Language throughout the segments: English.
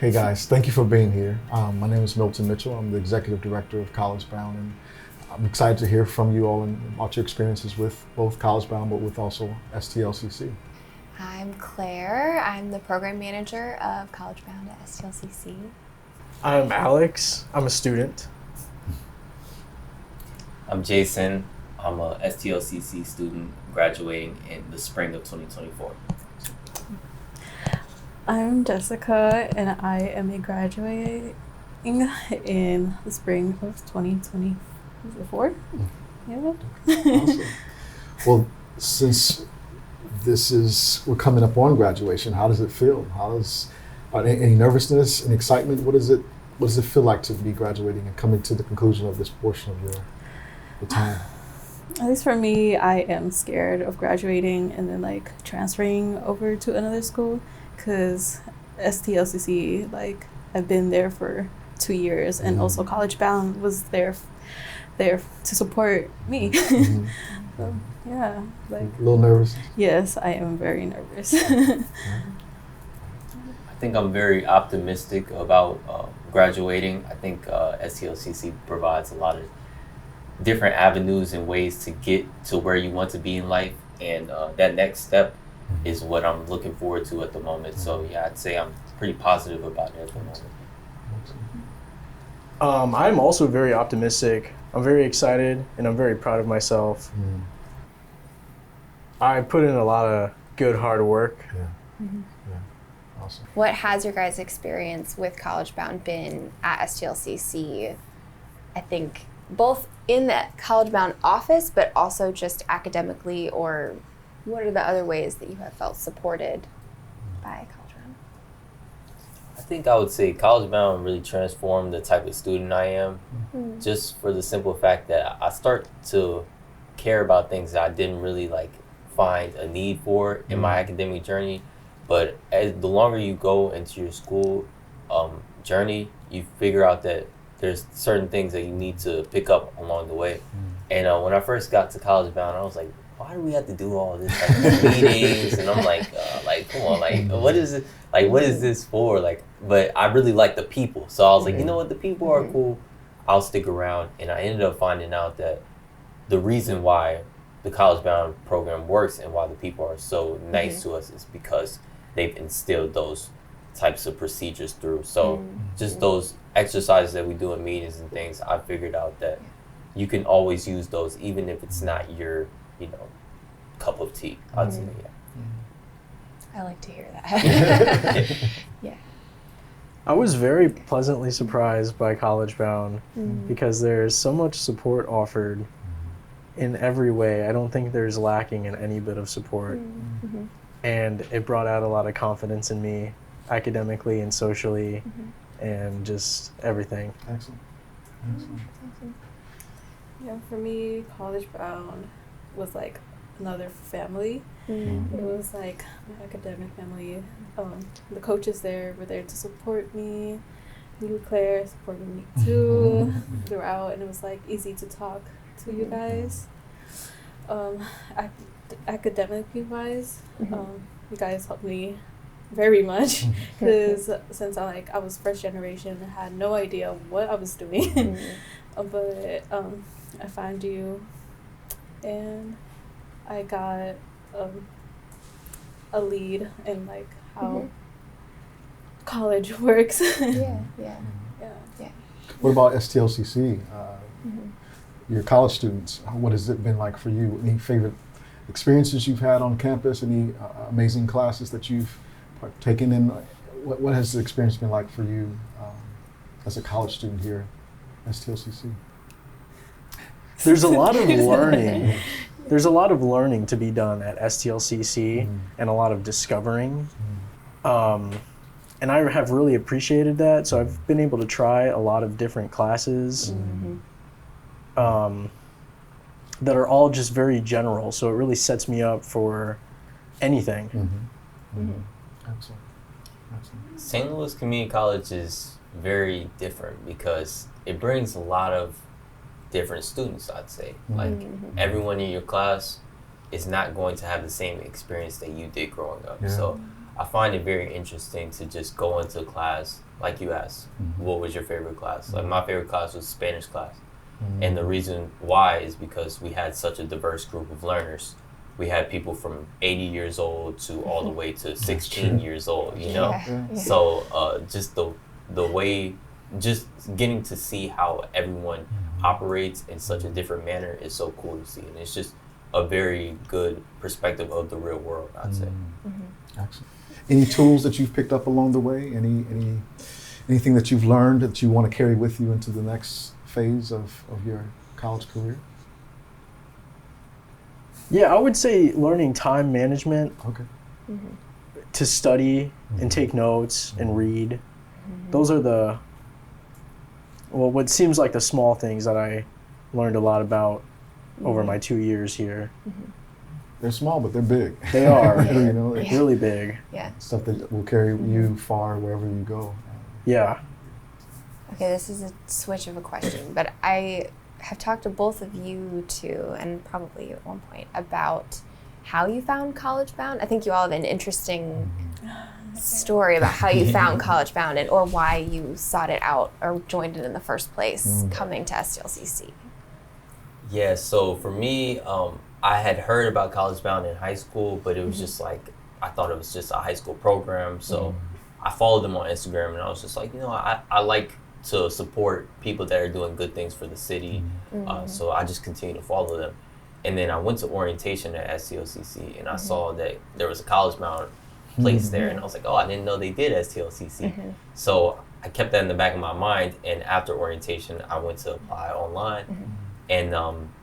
Hey guys, thank you for being here. My name is Milton Mitchell. I'm the Executive Director of College Bound, and I'm excited to hear from you all and about your experiences with both College Bound, but with also STLCC. I'm Claire. I'm the Program Manager of College Bound at STLCC. I'm Alex. I'm a student. I'm Jason. I'm a STLCC student graduating in the spring of 2024. I'm Jessica, and I am a graduating in the spring of 2024. Yeah. Awesome. Well, since we're coming up on graduation, how does it feel? Any nervousness and excitement? What does it feel like to be graduating and coming to the conclusion of this portion of your time? At least for me, I am scared of graduating and then like transferring over to another school, because STLCC, like, I've been there for 2 years, and also College Bound was there to support me. Mm-hmm. So yeah, like, A little nervous? yes, I am very nervous. I think I'm very optimistic about graduating. I think STLCC provides a lot of different avenues and ways to get to where you want to be in life, and that next step is what I'm looking forward to at the moment. So yeah, I'd say I'm pretty positive about it at the moment. I'm also very optimistic. I'm very excited, and I'm very proud of myself. I put in a lot of good hard work. Yeah. Yeah. Awesome. What has your guys' experience with College Bound been at STLCC? I think both in the College Bound office, but also just academically, or what are the other ways that you have felt supported by College Bound? I think I would say College Bound really transformed the type of student I am, just for the simple fact that I start to care about things that I didn't really find a need for in my academic journey. But as the longer you go into your school journey, you figure out that there's certain things that you need to pick up along the way. And when I first got to College Bound, I was like, why do we have to do all this meetings? And I'm like, come on, what is it? What is this for? But I really like the people. So I was like, you know what? The people are cool. I'll stick around. And I ended up finding out that the reason why the College Bound program works and why the people are so nice to us is because they've instilled those types of procedures through. So just those exercises that we do in meetings and things, I figured out that you can always use those, even if it's not your cup of tea. I'd say, I like to hear that. Yeah. I was very pleasantly surprised by College Bound because there's so much support offered in every way. I don't think there's lacking in any bit of support. And it brought out a lot of confidence in me academically and socially and just everything. Excellent. Yeah, for me, College Bound was like another family. It was like my academic family. The coaches there were there to support me. You, Claire, supported me too throughout, and it was like easy to talk to you guys. Academically wise, you guys helped me very much, because since I was first generation, I had no idea what I was doing. But I found you, and I got a lead in how college works. Yeah. What about STLCC? Your college students, what has it been like for you? Any favorite experiences you've had on campus? Any amazing classes that you've taken in? What has the experience been like for you as a college student here at STLCC? There's a lot of learning. There's a lot of learning to be done at STLCC and a lot of discovering. And I have really appreciated that. So I've been able to try a lot of different classes that are all just very general. So it really sets me up for anything. Excellent. St. Louis Community College is very different because it brings a lot of different students, I'd say. Everyone in your class is not going to have the same experience that you did growing up. So I find it very interesting to just go into class, like you asked, what was your favorite class? Like my favorite class was Spanish class. And the reason why is because we had such a diverse group of learners. We had people from 80 years old to all the way to 16 years old, you know? So just the way, just getting to see how everyone operates in such a different manner is so cool to see. And it's just a very good perspective of the real world, I'd say. Excellent. Any tools that you've picked up along the way? Anything that you've learned that you want to carry with you into the next phase of your college career? Yeah, I would say learning time management. Okay. To study and take notes and read. Those are what seems like the small things that I learned a lot about over my 2 years here. They're small, but they're big. They are. You know, it's really big. Yeah. stuff that will carry you far wherever you go. Yeah. Okay, this is a switch of a question, but I have talked to both of you too, and probably at one point, about how you found College Bound. I think you all have an interesting story about how you found College Bound or why you sought it out or joined it in the first place coming to STLCC. Yeah, so for me, I had heard about College Bound in high school, but it was just like, I thought it was just a high school program. So I followed them on Instagram and I was just like, you know, I like to support people that are doing good things for the city. So I just continue to follow them. And then I went to orientation at STLCC and I saw that there was a College Bound place there. And I was like, oh, I didn't know they did STLCC. So I kept that in the back of my mind. And after orientation, I went to apply online. And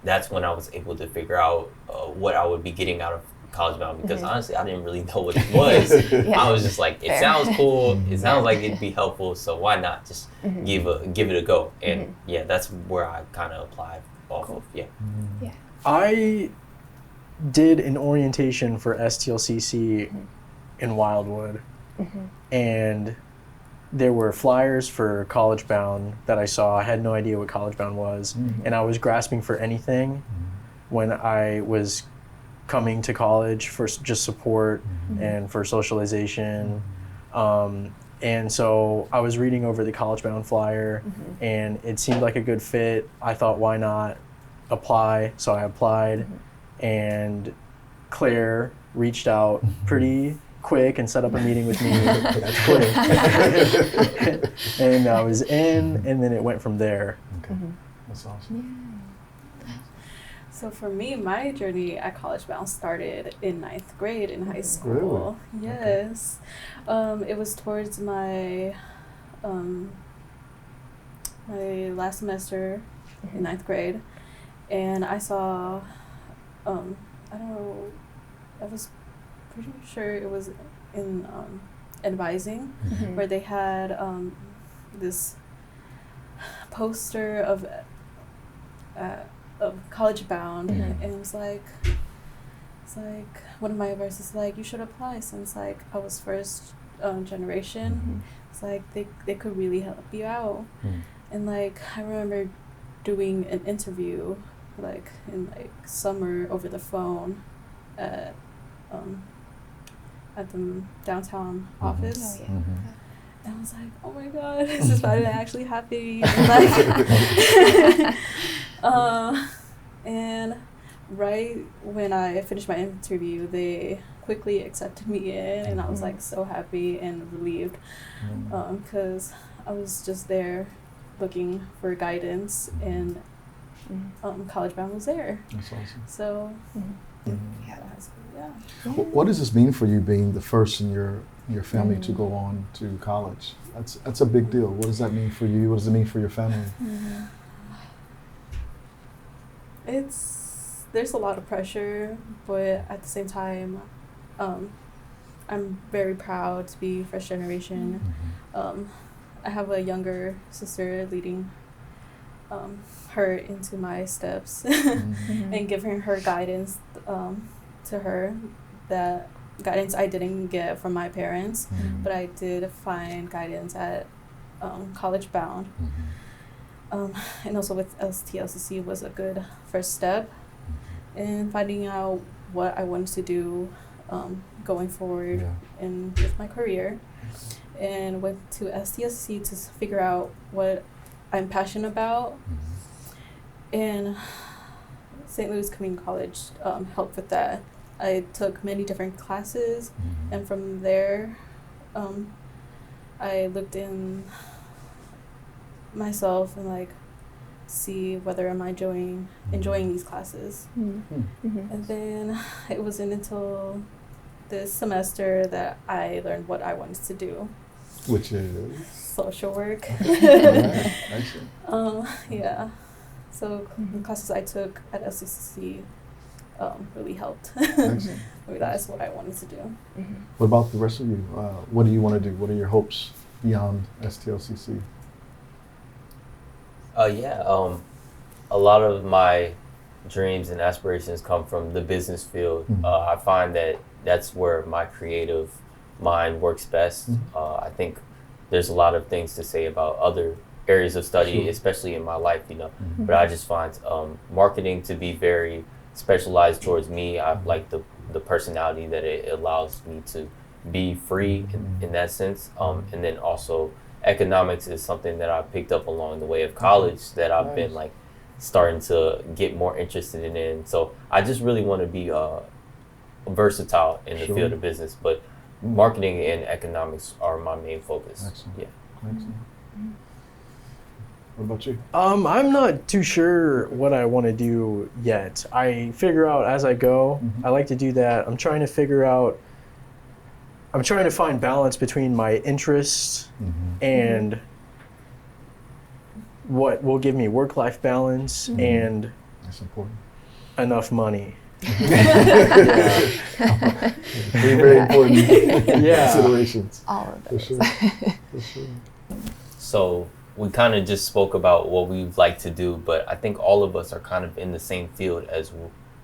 that's when I was able to figure out what I would be getting out of College Bound, because honestly, I didn't really know what it was. I was just like, it sounds cool. It sounds like it'd be helpful. So why not just give it a go? And yeah, that's where I kind of applied off of. Yeah. I did an orientation for STLCC in Wildwood, and there were flyers for College Bound that I saw. I had no idea what College Bound was, and I was grasping for anything when I was coming to college for just support and for socialization. And so I was reading over the College Bound flyer, and it seemed like a good fit. I thought, why not apply? So I applied, and Claire reached out pretty quick and set up a meeting with me. That's quick. And I was in, and then it went from there. Okay. That's awesome. So for me, my journey at College Bound started in 9th grade in high school. Really? Yes. It was towards my my last semester in 9th grade, and I saw, I don't know, I was pretty sure it was in advising, where they had this poster of College Bound, and it was like one of my advisors like, you should apply, since like I was first generation. It's like they could really help you out. And like I remember doing an interview like in like summer over the phone at the downtown office. And I was like, oh my god, this is finally actually happening. And, like, and right when I finished my interview, they quickly accepted me in, and I was like so happy and relieved, because I was just there looking for guidance, and College Bound was there. That's awesome. So What does this mean for you, being the first in your family to go on to college? That's a big deal. What does that mean for you? What does it mean for your family? There's a lot of pressure, but at the same time, I'm very proud to be first generation. I have a younger sister leading her into my steps and giving her guidance to her, that guidance I didn't get from my parents, but I did find guidance at College Bound. And also with STLCC was a good first step in finding out what I wanted to do going forward in with my career, and went to STLCC to figure out what I'm passionate about. And St. Louis Community College helped with that. I took many different classes, and from there, I looked in myself and like see whether am I enjoying these classes. And then it wasn't until this semester that I learned what I wanted to do, which is social work. Yeah. So the classes I took at STLCC really helped. Maybe that's what I wanted to do. What about the rest of you? What do you want to do? What are your hopes beyond STLCC? A lot of my dreams and aspirations come from the business field. I find that that's where my creative mind works best. I think there's a lot of things to say about other areas of study, especially in my life, but I just find marketing to be very specialized towards me. I like the personality that it allows me to be free in that sense. And then also economics is something that I picked up along the way of college that I've been like starting to get more interested in. So I just really want to be versatile in the field of business, but marketing and economics are my main focus. Excellent. What about you? I'm not too sure what I want to do yet. I figure out as I go. I like to do that. I'm trying to find balance between my interests and what will give me work-life balance and that's important. Enough money. Very important considerations. All of those. For sure. So we kind of just spoke about what we'd like to do, but I think all of us are kind of in the same field as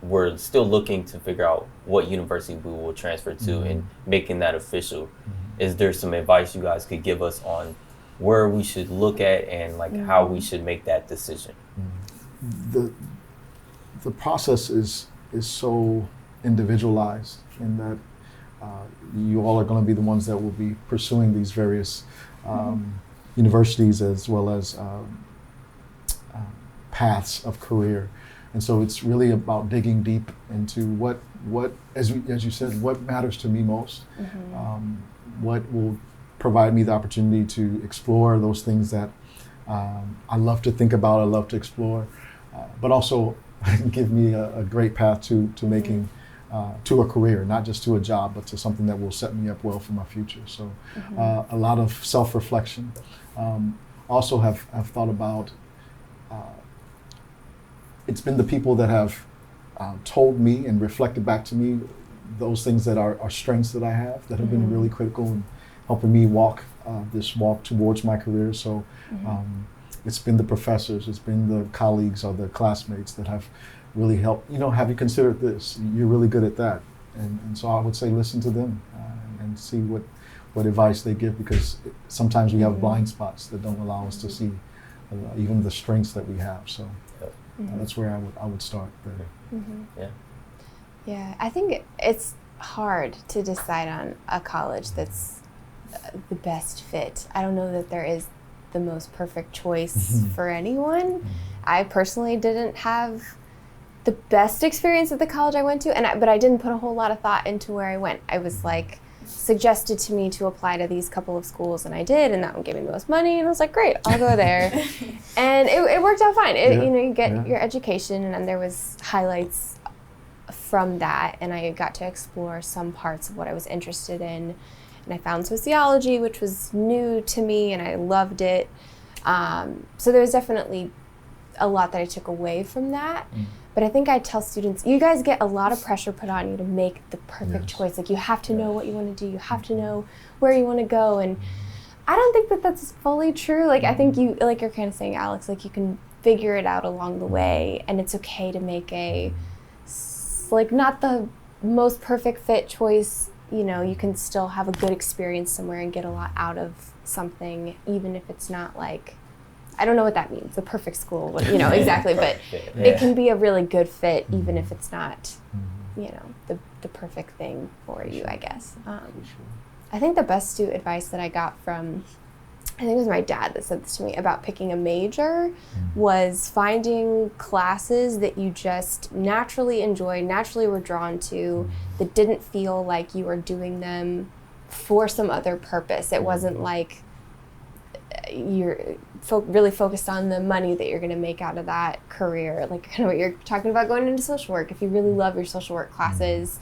we're still looking to figure out what university we will transfer to and making that official. Is there some advice you guys could give us on where we should look at and like how we should make that decision? The process is so individualized in that you all are going to be the ones that will be pursuing these various universities as well as paths of career. And so it's really about digging deep into what as you said, what matters to me most, what will provide me the opportunity to explore those things that I love to think about, I love to explore, but also give me a great path to making, to a career, not just to a job, but to something that will set me up well for my future. So a lot of self-reflection. Also have thought about, it's been the people that have told me and reflected back to me those things that are strengths that I have that have been really critical in helping me walk this walk towards my career. So it's been the professors, it's been the colleagues or the classmates that have really helped, have you considered this? You're really good at that. And so I would say listen to them and see what advice they give, because sometimes we have blind spots that don't allow us to see even the strengths that we have. So that's where I would start there. Yeah, I think it's hard to decide on a college that's the best fit. I don't know that there is the most perfect choice for anyone. I personally didn't have the best experience at the college I went to, but I didn't put a whole lot of thought into where I went. I was like suggested to me to apply to these couple of schools, and I did, and that one gave me the most money, and I was like, great, I'll go there. And it worked out fine. You get your education, and then there was highlights from that, and I got to explore some parts of what I was interested in. And I found sociology, which was new to me, and I loved it. So there was definitely a lot that I took away from that. But I think I tell students, you guys get a lot of pressure put on you to make the perfect choice. Like, you have to know what you want to do. You have to know where you want to go. And I don't think that that's fully true. Like, I think you, like you're kind of saying, Alex, like, you can figure it out along the way, and it's okay to make not the most perfect fit choice. You can still have a good experience somewhere and get a lot out of something, even if it's not like I don't know what that means, the perfect school, exactly, but Yeah. it can be a really good fit even if it's not, the perfect thing for you, I guess. I think the best student advice that I got from, I think it was my dad that said this to me about picking a major, was finding classes that you just naturally enjoyed, naturally were drawn to, that didn't feel like you were doing them for some other purpose. It wasn't like you're really focused on the money that you're going to make out of that career, like kind of what you're talking about going into social work. If you really love your social work classes,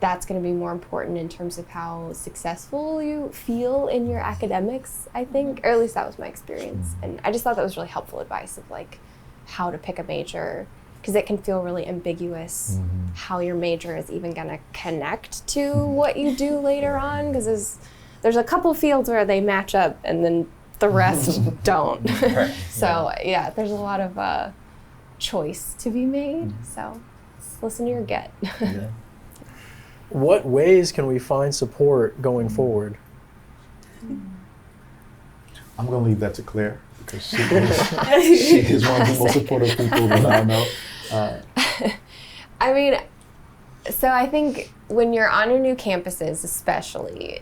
that's going to be more important in terms of how successful you feel in your academics, I think, or at least that was my experience. And I just thought that was really helpful advice of like how to pick a major, because it can feel really ambiguous how your major is even going to connect to what you do later on, because there's a couple fields where they match up and then the rest don't. So yeah, there's a lot of choice to be made, so just listen to your gut. What ways can we find support going forward? I'm going to leave that to Claire, because she is one of the most supportive people that I know. I mean, so I think when you're on your new campuses especially,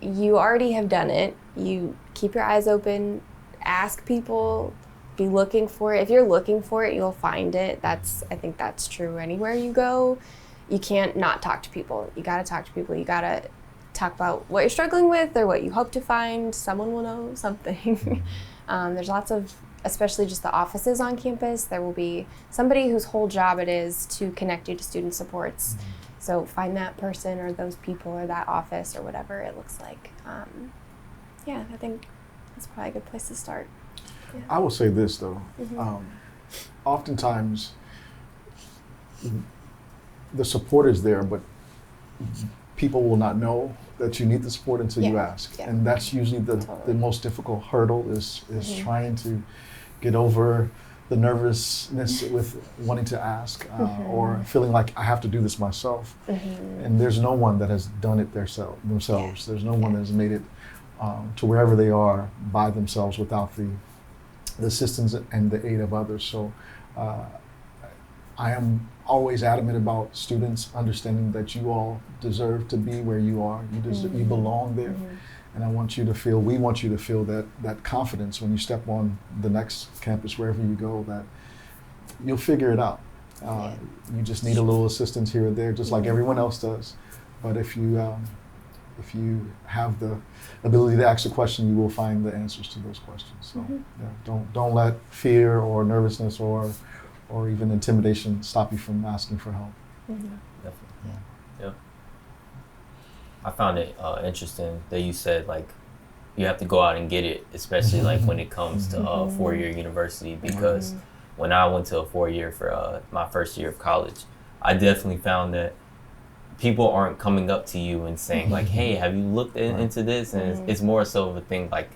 you already have done it. You keep your eyes open, ask people, be looking for it. If you're looking for it, you'll find it. I think that's true anywhere you go. You can't not talk to people. You gotta talk to people. You gotta talk about what you're struggling with or what you hope to find. Someone will know something. There's lots of, especially just the offices on campus, there will be somebody whose whole job it is to connect you to student supports. So find that person or those people or that office or whatever it looks like. I think that's probably a good place to start. Yeah. I will say this though, oftentimes the support is there, but people will not know that you need the support until you ask. Yeah. And that's usually the most difficult hurdle is trying to get over the nervousness with wanting to ask or feeling like I have to do this myself. And there's no one that has done it themselves. There's no one that has made it to wherever they are by themselves without the assistance and the aid of others. So I am always adamant about students understanding that you all deserve to be where you are. You belong there. And we want you to feel that confidence when you step on the next campus, wherever you go, that you'll figure it out. You just need a little assistance here or there, just like everyone else does. But if you have the ability to ask a question, you will find the answers to those questions. So don't let fear or nervousness or even intimidation stop you from asking for help. Definitely. Yeah. I found it interesting that you said like you have to go out and get it, especially like when it comes to four-year university, because when I went to a 4-year for my first year of college, I definitely found that people aren't coming up to you and saying like, hey, have you looked into this? And it's more so of a thing like,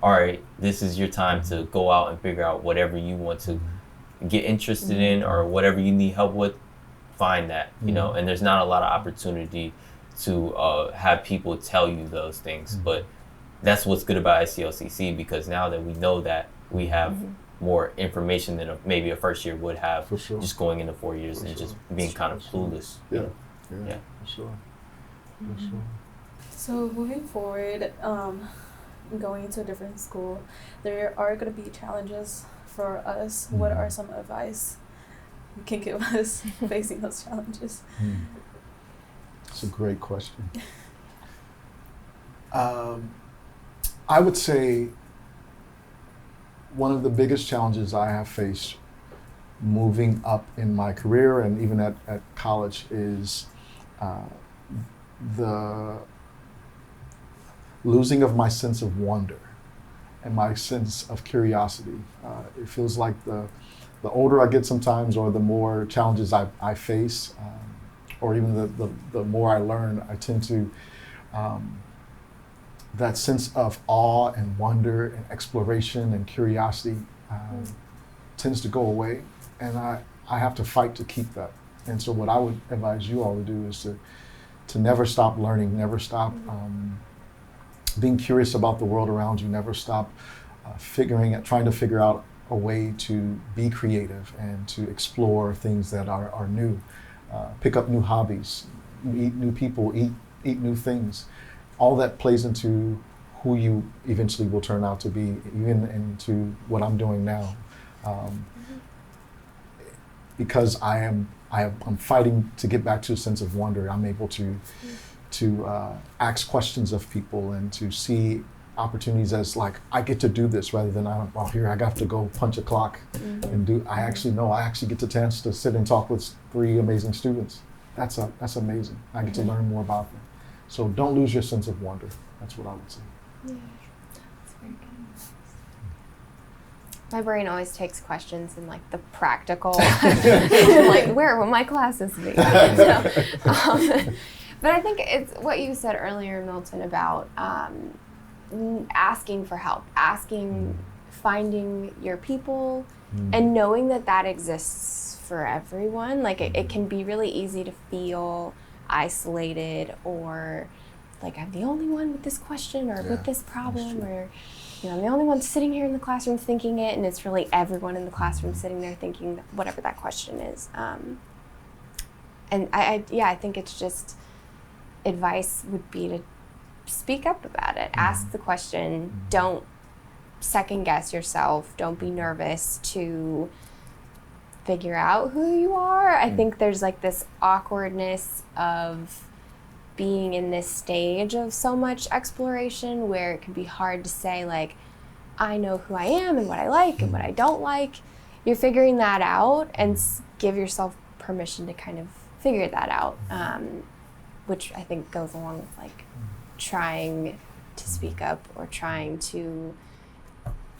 all right, this is your time to go out and figure out whatever you want to get interested in or whatever you need help with, find that, and there's not a lot of opportunity to have people tell you those things. But that's what's good about STLCC, because now that we know that, we have more information than maybe a first year would have just going into 4 years and just being kind of clueless. Yeah, for sure. So moving forward, going into a different school, there are going to be challenges for us. What are some advice you can give us facing those challenges? That's a great question. I would say one of the biggest challenges I have faced moving up in my career and even at college is the losing of my sense of wonder and my sense of curiosity. It feels like the older I get sometimes, or the more challenges I face, or even the more I learn, I tend to, that sense of awe and wonder and exploration and curiosity tends to go away. And I have to fight to keep that. And so what I would advise you all to do is to never stop learning, never stop being curious about the world around you, never stop trying to figure out a way to be creative and to explore things that are new, pick up new hobbies, meet new people, eat new things. All that plays into who you eventually will turn out to be, even into what I'm doing now. Because I'm fighting to get back to a sense of wonder. I'm able to ask questions of people and to see opportunities as like, I get to do this rather than I got to go punch a clock and do. I actually get the chance to sit and talk with 3 amazing students. That's amazing. I get to learn more about them. So don't lose your sense of wonder. That's what I would say. Yeah, that's very good. My brain always takes questions in like the practical, like where will my classes be? But I think it's what you said earlier, Milton, about asking for help, finding your people, and knowing that exists for everyone. Like it can be really easy to feel isolated, or like I'm the only one with this question or with this problem, or I'm the only one sitting here in the classroom thinking it, and it's really everyone in the classroom sitting there thinking whatever that question is. And I think it's just advice would be to speak up about it. Ask the question. Don't second guess yourself. Don't be nervous to figure out who you are. I think there's like this awkwardness of being in this stage of so much exploration where it can be hard to say like, I know who I am and what I like and what I don't like. You're figuring that out, and give yourself permission to kind of figure that out, which I think goes along with like trying to speak up or trying to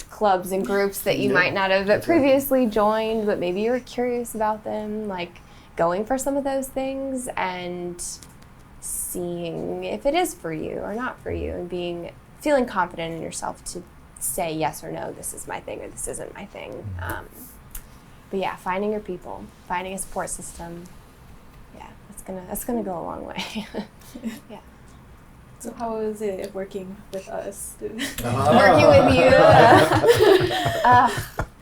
clubs and groups that you might not have previously joined, but maybe you're curious about them, like going for some of those things and seeing if it is for you or not for you, and feeling confident in yourself to say yes or no, this is my thing or this isn't my thing. But yeah, finding your people, finding a support system, that's gonna go a long way. Yeah. So how is it working with us? Working with you?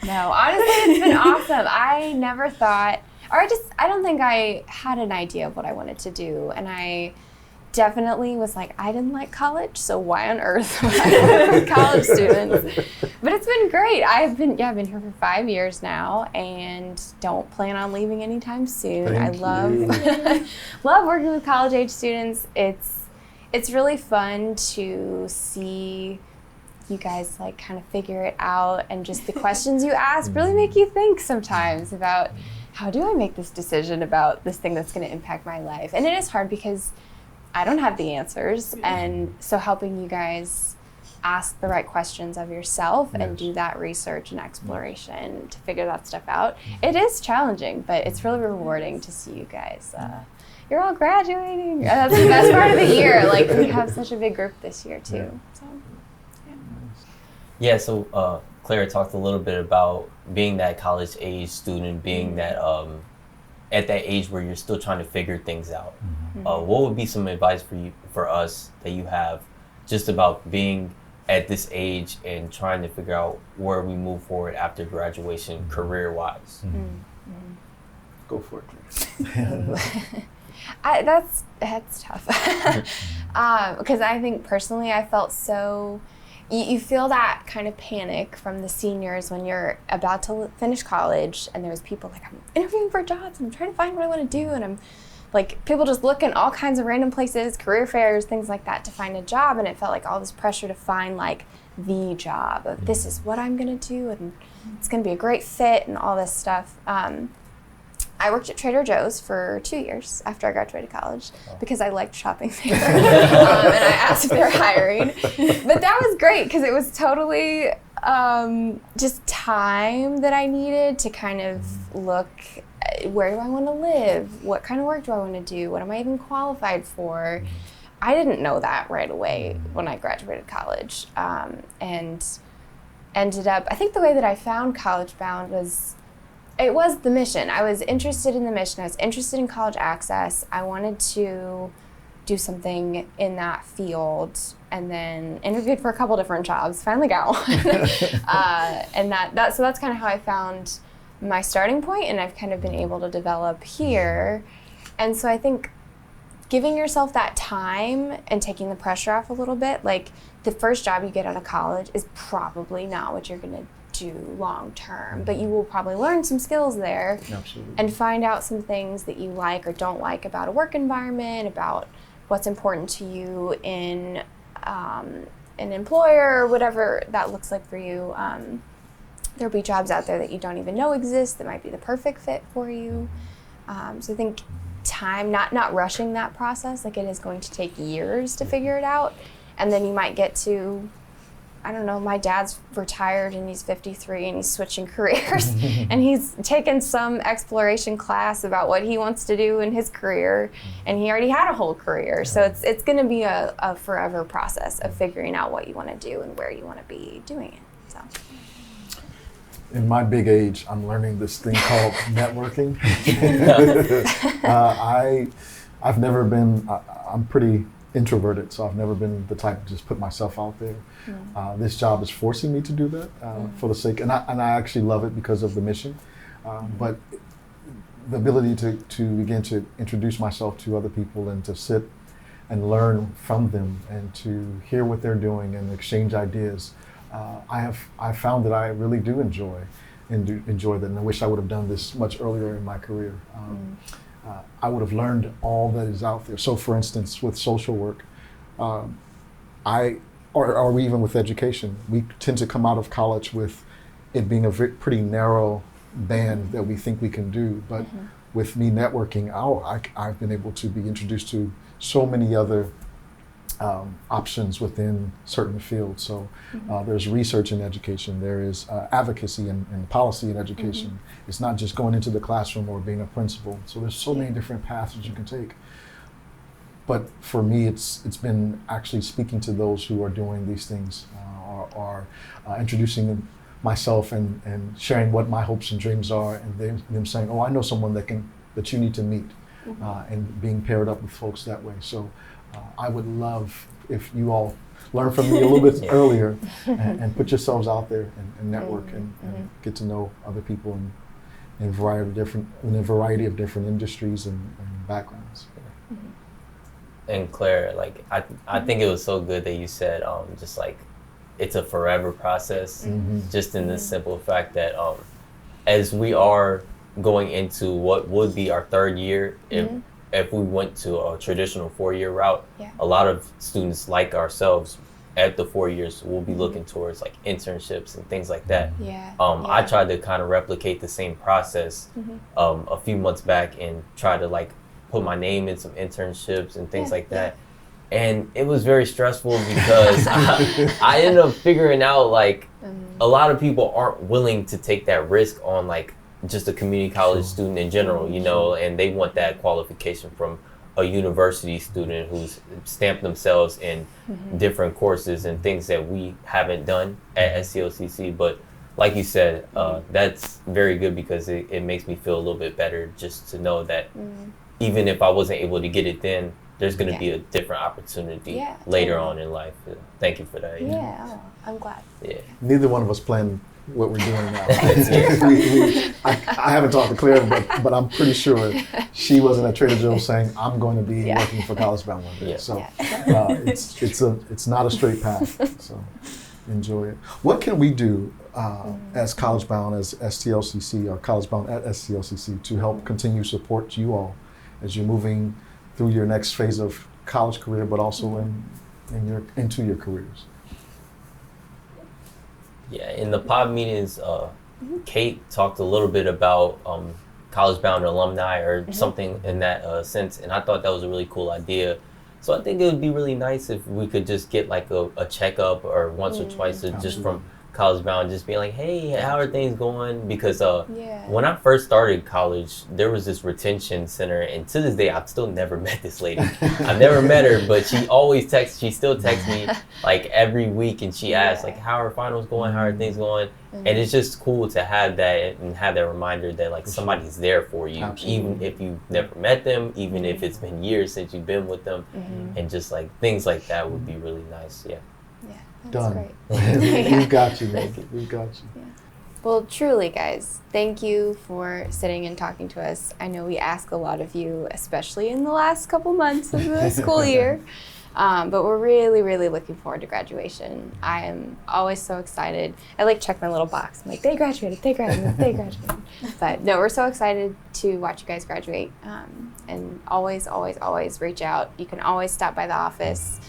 No, honestly, it's been awesome. I never thought, I don't think I had an idea of what I wanted to do, and I definitely was like, I didn't like college, so why on earth would I work with college students? But it's been great. I've been here for 5 years now, and don't plan on leaving anytime soon. I love working with college age students. It's really fun to see you guys like kind of figure it out, and just the questions you ask really make you think sometimes about, how do I make this decision about this thing that's going to impact my life? And it is hard because I don't have the answers, and so helping you guys ask the right questions of yourself and do that research and exploration to figure that stuff out. It is challenging, but it's really rewarding to see you guys. You're all graduating. That's the best part of the year. Like, we have such a big group this year too. So Clara talked a little bit about being that college age student, being that at that age where you're still trying to figure things out. What would be some advice for us that you have just about being at this age and trying to figure out where we move forward after graduation, career-wise? Go for it. That's tough. Because I think personally I felt so, you feel that kind of panic from the seniors when you're about to finish college, and there's people like, I'm interviewing for jobs, I'm trying to find what I want to do, and I'm like, people just look in all kinds of random places, career fairs, things like that, to find a job, and it felt like all this pressure to find like the job of this is what I'm gonna do, and it's gonna be a great fit, and all this stuff. I worked at Trader Joe's for 2 years after I graduated college because I liked shopping there, and I asked if they were hiring. But that was great because it was totally just time that I needed to kind of look, where do I want to live? What kind of work do I want to do? What am I even qualified for? I didn't know that right away when I graduated college, and ended up, I think the way that I found College Bound was, it was the mission. I was interested in the mission. I was interested in college access. I wanted to do something in that field, and then interviewed for a couple different jobs, finally got one. So that's kind of how I found my starting point, and I've kind of been able to develop here. And so I think giving yourself that time and taking the pressure off a little bit, like the first job you get out of college is probably not what you're going to do long term, but you will probably learn some skills there. Absolutely. And find out some things that you like or don't like about a work environment, about what's important to you in an employer, or whatever that looks like for you. There'll be jobs out there that you don't even know exist that might be the perfect fit for you. So I think time, not rushing that process, like it is going to take years to figure it out. And then you might get to, I don't know, my dad's retired and he's 53 and he's switching careers and he's taken some exploration class about what he wants to do in his career, and he already had a whole career. So it's going to be a forever process of figuring out what you want to do and where you want to be doing it. So. In my big age, I'm learning this thing called networking. I've never been, I'm pretty introverted, so I've never been the type to just put myself out there. This job is forcing me to do that for the sake, and I actually love it because of the mission. But the ability to begin to introduce myself to other people and to sit and learn from them and to hear what they're doing and exchange ideas, I found that I really do enjoy that, and I wish I would have done this much earlier in my career. I would have learned all that is out there. So for instance, with social work, or even with education, we tend to come out of college with it being a pretty narrow band that we think we can do. But with me networking, I've been able to be introduced to so many other options within certain fields. So there's research in education, there is advocacy and policy in education. It's not just going into the classroom or being a principal. So there's so many different paths that you can take. But for me, it's been actually speaking to those who are doing these things, or introducing myself and sharing what my hopes and dreams are, and them saying, oh, I know someone that you need to meet, and being paired up with folks that way. So I would love if you all learn from me a little bit earlier and put yourselves out there and network and get to know other people in a variety of different industries and backgrounds. And Claire, like I think it was so good that you said just like it's a forever process, just in the simple fact that as we are going into what would be our third year, if we went to a traditional 4-year route, a lot of students like ourselves at the 4 years will be looking towards like internships and things like that. I tried to kind of replicate the same process a few months back and try to like put my name in some internships and things like that. And it was very stressful because I ended up figuring out like a lot of people aren't willing to take that risk on like just a community college student in general, you know, and they want that qualification from a university student who's stamped themselves in different courses and things that we haven't done at STLCC. But like you said, that's very good because it makes me feel a little bit better just to know that even if I wasn't able to get it then, there's going to be a different opportunity later on in life. Thank you for that. Oh, I'm glad. Neither one of us planned what we're doing now. I haven't talked to Claire, but I'm pretty sure she wasn't at Trader Joe's saying, I'm going to be working for College Bound one day. So it's not a straight path. So enjoy it. What can we do as College Bound, as STLCC, or College Bound at STLCC to help continue support you all as you're moving through your next phase of college career, but also into your careers? Yeah, in the pod meetings, Kate talked a little bit about College Bound alumni or something in that sense, and I thought that was a really cool idea. So I think it would be really nice if we could just get like a checkup or once or twice just from College Bound, just being like, hey, how are things going? Because Yeah. when I first started college, there was this retention center, and to this day, I've still never met this lady. I've never met her, but she still texts me like every week, and she asks like, how are finals going? How are things going? And it's just cool to have that and have that reminder that like somebody's there for you, even if you've never met them, even if it's been years since you've been with them, and just like things like that would be really nice. Yeah. Yeah, that's Done. great. We've got you, man. We've got you. Yeah. Well, truly, guys, thank you for sitting and talking to us. I know we ask a lot of you, especially in the last couple months of the school year, but we're really, really looking forward to graduation. I am always so excited. I like check my little box. I'm like, they graduated. But no, we're so excited to watch you guys graduate. And always, always, always reach out. You can always stop by the office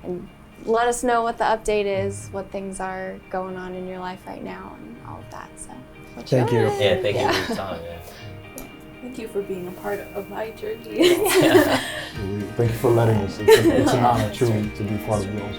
and let us know what the update is, what things are going on in your life right now, and all of that. So, Thank you. Yeah, thank you for your time. Thank you for being a part of my journey. Yeah. Thank you for letting us. It's an honor, truly, to be part of yours.